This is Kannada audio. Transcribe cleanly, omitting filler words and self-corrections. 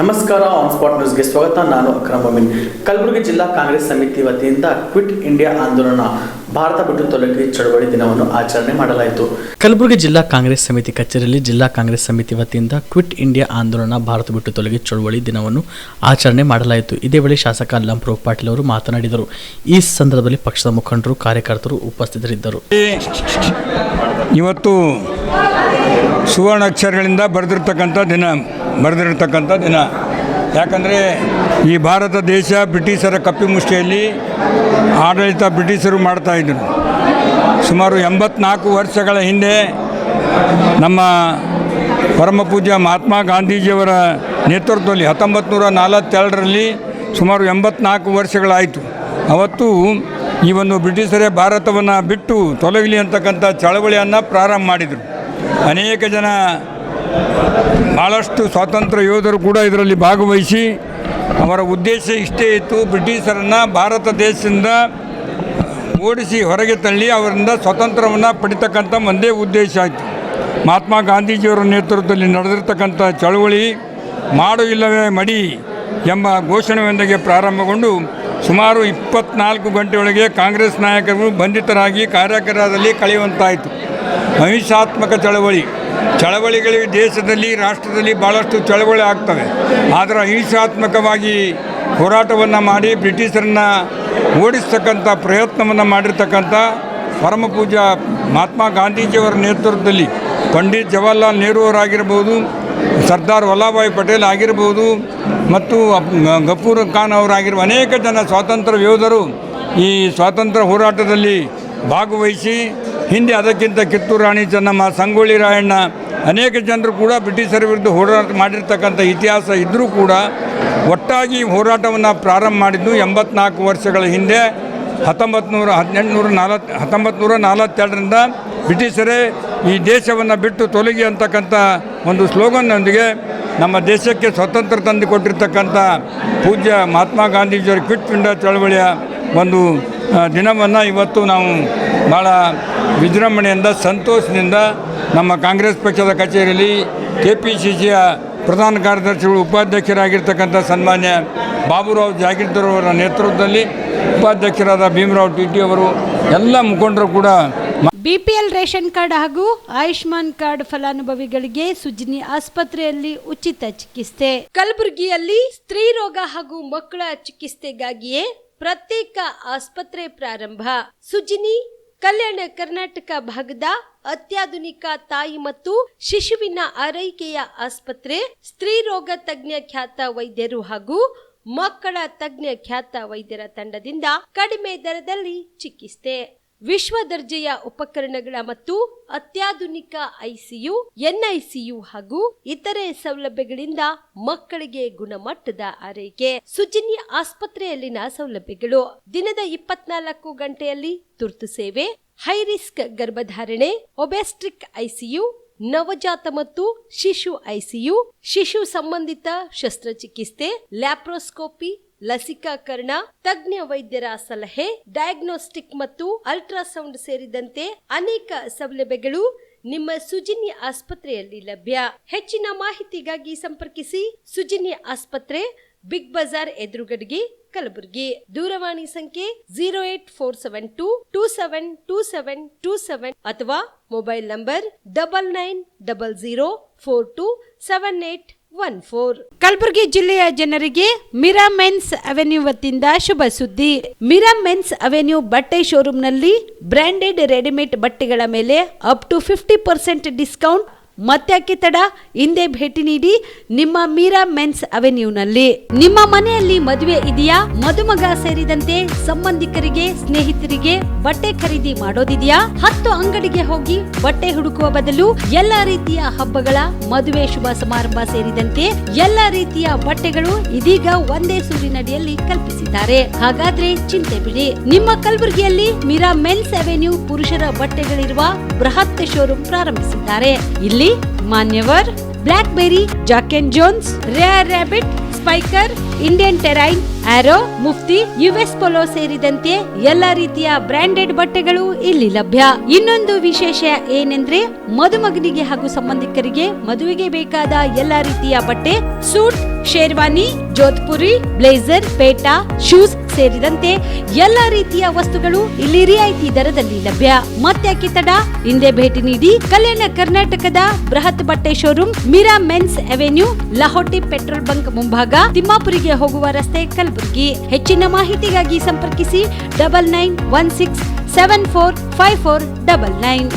ನಮಸ್ಕಾರ, ಆನ್ ಸ್ಪಾಟ್ ನ್ಯೂಸ್ಗೆ ಸ್ವಾಗತ. ನಾನು ಅಕ್ರಮ್ ಮೊಮಿನ್. ಕಲಬುರಗಿ ಜಿಲ್ಲಾ ಕಾಂಗ್ರೆಸ್ ಸಮಿತಿ ವತಿಯಿಂದ ಕ್ವಿಟ್ ಇಂಡಿಯಾ ಆಂದೋಲನ ಭಾರತ ಬಿಟ್ಟು ತೊಲಗಿ ಚಳವಳಿ ದಿನವನ್ನು ಆಚರಣೆ ಮಾಡಲಾಯಿತು. ಕಲಬುರಗಿ ಜಿಲ್ಲಾ ಕಾಂಗ್ರೆಸ್ ಸಮಿತಿ ಕಚೇರಿಯಲ್ಲಿ ಜಿಲ್ಲಾ ಕಾಂಗ್ರೆಸ್ ಸಮಿತಿ ವತಿಯಿಂದ ಕ್ವಿಟ್ ಇಂಡಿಯಾ ಆಂದೋಲನ ಭಾರತ ಬಿಟ್ಟು ತೊಲಗಿ ಚಳವಳಿ ದಿನವನ್ನು ಆಚರಣೆ ಮಾಡಲಾಯಿತು. ಇದೇ ವೇಳೆ ಶಾಸಕ ಲಂಪ್ರಭು ಪಾಟೀಲ್ ಅವರು ಮಾತನಾಡಿದರು. ಈ ಸಂದರ್ಭದಲ್ಲಿ ಪಕ್ಷದ ಮುಖಂಡರು, ಕಾರ್ಯಕರ್ತರು ಉಪಸ್ಥಿತರಿದ್ದರು. ಇವತ್ತು ಸುವರ್ಣಾಕ್ಷರಗಳಿಂದ ಬರೆದಿರ್ತಕ್ಕಂಥ ದಿನ. ಯಾಕಂದರೆ ಈ ಭಾರತ ದೇಶ ಬ್ರಿಟಿಷರ ಕಪ್ಪಿಮುಷ್ಟಿಯಲ್ಲಿ ಆಡಳಿತ ಬ್ರಿಟಿಷರು ಮಾಡ್ತಾಯಿದ್ದರು. ಸುಮಾರು 84 ವರ್ಷಗಳ ಹಿಂದೆ ನಮ್ಮ ಪರಮ ಪೂಜ್ಯ ಮಹಾತ್ಮ ಗಾಂಧೀಜಿಯವರ ನೇತೃತ್ವದಲ್ಲಿ 1942ರಲ್ಲಿ ಸುಮಾರು 84 ವರ್ಷಗಳಾಯಿತು. ಅವತ್ತು ಈ ಒಂದು ಬ್ರಿಟಿಷರೇ ಭಾರತವನ್ನು ಬಿಟ್ಟು ತೊಲಗಲಿ ಅಂತಕ್ಕಂಥ ಚಳವಳಿಯನ್ನು ಪ್ರಾರಂಭ ಮಾಡಿದರು. ಅನೇಕ ಜನ ಭಾಳಷ್ಟು ಸ್ವಾತಂತ್ರ್ಯ ಯೋಧರು ಕೂಡ ಇದರಲ್ಲಿ ಭಾಗವಹಿಸಿ ಅವರ ಉದ್ದೇಶ ಇಷ್ಟೇ ಇತ್ತು, ಬ್ರಿಟಿಷರನ್ನು ಭಾರತ ದೇಶದಿಂದ ಓಡಿಸಿ ಹೊರಗೆ ತಳ್ಳಿ ಅವರಿಂದ ಸ್ವಾತಂತ್ರ್ಯವನ್ನು ಪಡಿತಕ್ಕಂಥ ಒಂದೇ ಉದ್ದೇಶ ಆಯಿತು. ಮಹಾತ್ಮ ಗಾಂಧೀಜಿಯವರ ನೇತೃತ್ವದಲ್ಲಿ ನಡೆದಿರ್ತಕ್ಕಂಥ ಚಳವಳಿ ಮಾಡು ಇಲ್ಲವೇ ಮಡಿ ಎಂಬ ಘೋಷಣೆಯೊಂದಿಗೆ ಪ್ರಾರಂಭಗೊಂಡು ಸುಮಾರು 24 ಗಂಟೆಯೊಳಗೆ ಕಾಂಗ್ರೆಸ್ ನಾಯಕರು ಬಂಧಿತರಾಗಿ ಕಾರ್ಯಾಗಾರದಲ್ಲಿ ಕಳೆಯುವಂತಾಯಿತು. ಅಹಿಂಸಾತ್ಮಕ ಚಳವಳಿಗಳು ದೇಶದಲ್ಲಿ, ರಾಷ್ಟ್ರದಲ್ಲಿ ಭಾಳಷ್ಟು ಚಳವಳಿ ಆಗ್ತವೆ. ಆದರೆ ಅಹಿಂಸಾತ್ಮಕವಾಗಿ ಹೋರಾಟವನ್ನು ಮಾಡಿ ಬ್ರಿಟಿಷರನ್ನು ಓಡಿಸ್ತಕ್ಕಂಥ ಪ್ರಯತ್ನವನ್ನು ಮಾಡಿರ್ತಕ್ಕಂಥ ಪರಮ ಪೂಜ್ಯ ಮಹಾತ್ಮ ಗಾಂಧೀಜಿಯವರ ನೇತೃತ್ವದಲ್ಲಿ ಪಂಡಿತ್ ಜವಾಹರ್ಲಾಲ್ ನೆಹರು ಅವರಾಗಿರ್ಬೋದು, ಸರ್ದಾರ್ ವಲ್ಲಭಭಾಯಿ ಪಟೇಲ್ ಆಗಿರ್ಬೋದು ಮತ್ತು ಗಫೂರ್ ಖಾನ್ ಅವರಾಗಿರುವ ಅನೇಕ ಜನ ಸ್ವಾತಂತ್ರ್ಯ ಯೋಧರು ಈ ಸ್ವಾತಂತ್ರ್ಯ ಹೋರಾಟದಲ್ಲಿ ಭಾಗವಹಿಸಿ ಹಿಂದೆ ಅದಕ್ಕಿಂತ ಕಿತ್ತೂರು ರಾಣಿ ಚೆನ್ನಮ್ಮ, ಸಂಗೊಳ್ಳಿ ರಾಯಣ್ಣ ಅನೇಕ ಜನರು ಕೂಡ ಬ್ರಿಟಿಷರ ವಿರುದ್ಧ ಹೋರಾಟ ಮಾಡಿರ್ತಕ್ಕಂಥ ಇತಿಹಾಸ ಇದ್ದರೂ ಕೂಡ ಒಟ್ಟಾಗಿ ಹೋರಾಟವನ್ನು ಪ್ರಾರಂಭ ಮಾಡಿದ್ದು 84 ವರ್ಷಗಳ ಹಿಂದೆ 1942ರಿಂದ ಬ್ರಿಟಿಷರೇ ಈ ದೇಶವನ್ನು ಬಿಟ್ಟು ತೊಲಗಿ ಅಂತಕ್ಕಂಥ ಒಂದು ಸ್ಲೋಗನ್ನೊಂದಿಗೆ ನಮ್ಮ ದೇಶಕ್ಕೆ ಸ್ವಾತಂತ್ರ್ಯ ತಂದು ಕೊಟ್ಟಿರ್ತಕ್ಕಂಥ ಪೂಜ್ಯ ಮಹಾತ್ಮ ಗಾಂಧೀಜಿಯವರ ಕ್ವಿಟ್ ಇಂಡಿಯಾ ಚಳವಳಿಯ ಒಂದು ದಿನವನ್ನು ಇವತ್ತು ನಾವು ಭಾಳ ವಿಜೃಂಭಣೆಯಿಂದ, ಸಂತೋಷದಿಂದ ನಮ್ಮ ಕಾಂಗ್ರೆಸ್ ಪಕ್ಷದ ಕಚೇರಿಯಲ್ಲಿ KPCCಯ ಪ್ರಧಾನ ಕಾರ್ಯದರ್ಶಿಗಳು, ಉಪಾಧ್ಯಕ್ಷರಾಗಿರ್ತಕ್ಕಂಥ ಸನ್ಮಾನ್ಯ ಬಾಬುರಾವ್ ಜಾಗೀರ್ದಾರ್ ಅವರ ನೇತೃತ್ವದಲ್ಲಿ ಉಪಾಧ್ಯಕ್ಷರಾದ ಭೀಮರಾವ್ ಟಿಟಿ ಅವರು ಎಲ್ಲ ಮುಖಂಡರು ಕೂಡ BPL ರೇಷನ್ ಕಾರ್ಡ್ ಹಾಗೂ ಆಯುಷ್ಮಾನ್ ಕಾರ್ಡ್ ಫಲಾನುಭವಿಗಳಿಗೆ ಸುಜಿನಿ ಆಸ್ಪತ್ರೆಯಲ್ಲಿ ಉಚಿತ ಚಿಕಿತ್ಸೆ. ಕಲಬುರಗಿಯಲ್ಲಿ ಸ್ತ್ರೀ ರೋಗ ಹಾಗೂ ಮಕ್ಕಳ ಚಿಕಿತ್ಸೆಗಾಗಿಯೇ ಪ್ರತ್ಯೇಕ ಆಸ್ಪತ್ರೆ ಪ್ರಾರಂಭ. ಸುಜಿನಿ ಕಲ್ಯಾಣ ಕರ್ನಾಟಕ ಭಾಗದ ಅತ್ಯಾಧುನಿಕ ತಾಯಿ ಮತ್ತು ಶಿಶುವಿನ ಆರೈಕೆಯ ಆಸ್ಪತ್ರೆ. ಸ್ತ್ರೀ ರೋಗ ತಜ್ಞ ಖ್ಯಾತ ವೈದ್ಯರು ಹಾಗೂ ಮಕ್ಕಳ ತಜ್ಞ ಖ್ಯಾತ ವೈದ್ಯರ ತಂಡದಿಂದ ಕಡಿಮೆ ದರದಲ್ಲಿ ಚಿಕಿತ್ಸೆ, ವಿಶ್ವ ದರ್ಜೆಯ ಉಪಕರಣಗಳ ಮತ್ತು ಅತ್ಯಾಧುನಿಕ ICU, NICU ಹಾಗೂ ಇತರೆ ಸೌಲಭ್ಯಗಳಿಂದ ಮಕ್ಕಳಿಗೆ ಗುಣಮಟ್ಟದ ಆರೈಕೆ. ಸುಜಿನಿ ಆಸ್ಪತ್ರೆಯಲ್ಲಿನ ಸೌಲಭ್ಯಗಳು: ದಿನದ 24 ಗಂಟೆಯಲ್ಲಿ ತುರ್ತು ಸೇವೆ, ಹೈ ರಿಸ್ಕ್ ಗರ್ಭಧಾರಣೆ, ಒಬೆಸ್ಟ್ರಿಕ್ ICU, ನವಜಾತ ಮತ್ತು ಶಿಶು ICU, ಶಿಶು ಸಂಬಂಧಿತ ಶಸ್ತ್ರಚಿಕಿತ್ಸೆ, ಲ್ಯಾಪ್ರೋಸ್ಕೋಪಿ, ಲಸಿಕಾಕರಣ, ತಜ್ಞ ವೈದ್ಯರ ಸಲಹೆ, ಡಯಾಗ್ನೋಸ್ಟಿಕ್ ಮತ್ತು ಅಲ್ಟ್ರಾಸೌಂಡ್ ಸೇರಿದಂತೆ ಅನೇಕ ಸೌಲಭ್ಯಗಳು ನಿಮ್ಮ ಸುಜಿನಿ ಆಸ್ಪತ್ರೆಯಲ್ಲಿ ಲಭ್ಯ. ಹೆಚ್ಚಿನ ಮಾಹಿತಿಗಾಗಿ ಸಂಪರ್ಕಿಸಿ ಸುಜಿನಿ ಆಸ್ಪತ್ರೆ, ಬಿಗ್ ಬಜಾರ್ ಎದುರುಗಡೆಗೆ, ಕಲಬುರಗಿ. ದೂರವಾಣಿ ಸಂಖ್ಯೆ 08472727227 ಅಥವಾ ಮೊಬೈಲ್ ನಂಬರ್ 9900427814. ಕಲಬುರಗಿ ಜಿಲ್ಲೆಯ ಜನರಿಗೆ ಮಿರಾ ಮೆನ್ಸ್ ಅವೆನ್ಯೂ ವತಿಯಿಂದ ಶುಭ ಸುದ್ದಿ. ಮಿರಾ ಮೆನ್ಸ್ ಅವೆನ್ಯೂ ಬಟ್ಟೆ ಶೋರೂಮ್ನಲ್ಲಿ ಬ್ರಾಂಡೆಡ್ ರೆಡಿಮೇಡ್ ಬಟ್ಟೆಗಳ ಮೇಲೆ ಅಪ್ ಟು 50% ಡಿಸ್ಕೌಂಟ್. ಮತ್ತ್ಯಾಕೆ ತಡ, ಹಿಂದೆ ಭೇಟಿ ನೀಡಿ ನಿಮ್ಮ ಮೀರಾ ಮೆನ್ಸ್ ಅವೆನ್ಯೂನಲ್ಲಿ. ನಿಮ್ಮ ಮನೆಯಲ್ಲಿ ಮದುವೆ ಇದೆಯಾ, ಮದುಮಗ ಸೇರಿದಂತೆ ಸಂಬಂಧಿಕರಿಗೆ, ಸ್ನೇಹಿತರಿಗೆ ಬಟ್ಟೆ ಖರೀದಿ ಮಾಡೋದಿದೆಯಾ? 10 ಅಂಗಡಿಗೆ ಹೋಗಿ ಬಟ್ಟೆ ಹುಡುಕುವ ಬದಲು ಎಲ್ಲಾ ರೀತಿಯ ಹಬ್ಬಗಳ, ಮದುವೆ, ಶುಭ ಸಮಾರಂಭ ಸೇರಿದಂತೆ ಎಲ್ಲಾ ರೀತಿಯ ಬಟ್ಟೆಗಳು ಇದೀಗ ಒಂದೇ ಸೂರಿನಡಿಯಲ್ಲಿ ಕಲ್ಪಿಸಿದ್ದಾರೆ. ಹಾಗಾದ್ರೆ ಚಿಂತೆ ಬಿಡಿ, ನಿಮ್ಮ ಕಲಬುರಗಿಯಲ್ಲಿ ಮೀರಾ ಮೆನ್ಸ್ ಅವೆನ್ಯೂ ಪುರುಷರ ಬಟ್ಟೆಗಳಿರುವ ಬೃಹತ್ ಶೋರೂಮ್ ಪ್ರಾರಂಭಿಸಿದ್ದಾರೆ. ಇಲ್ಲಿ Manyavar, Blackberry, Jack and Jones, Rare Rabbit, Spykar, Indian Terrain, Arrow, Mufti, US Polo ಸೇರಿದಂತೆ ಎಲ್ಲಾ ರೀತಿಯ ಬ್ರಾಂಡೆಡ್ ಬಟ್ಟೆಗಳು ಇಲ್ಲಿ ಲಭ್ಯ. ಇನ್ನೊಂದು ವಿಶೇಷ ಏನೆಂದ್ರೆ ಮದುಮಗನಿಗೆ ಹಾಗೂ ಸಂಬಂಧಿಕರಿಗೆ ಮದುವೆಗೆ ಬೇಕಾದ ಎಲ್ಲಾ ರೀತಿಯ ಬಟ್ಟೆ, ಸೂಟ್, ಶೇರ್ವಾನಿ, ಜೋಧ್ಪುರಿ, ಬ್ಲೇಸರ್, ಪೇಟಾ, ಶೂಸ್ ಸೇರಿದಂತೆ ಎಲ್ಲಾ ರೀತಿಯ ವಸ್ತುಗಳು ಇಲ್ಲಿ ರಿಯಾಯಿತಿ ದರದಲ್ಲಿ ಲಭ್ಯ. ಮತ್ತ್ಯಾಕೆ ತಡ, ಹಿಂದೆ ಭೇಟಿ ನೀಡಿ. ಕಲ್ಯಾಣ ಕರ್ನಾಟಕದ ಬೃಹತ್ ಬಟ್ಟೆ showroom Meera men's avenue, Lahoti petrol bunk ಮುಂಭಾಗ, ತಿಮ್ಮಾಪುರಿಗೆ ಹೋಗುವ ರಸ್ತೆ, ಕಲಬುರಗಿ. ಹೆಚ್ಚಿನ ಮಾಹಿತಿಗಾಗಿ ಸಂಪರ್ಕಿಸಿ 9916745499.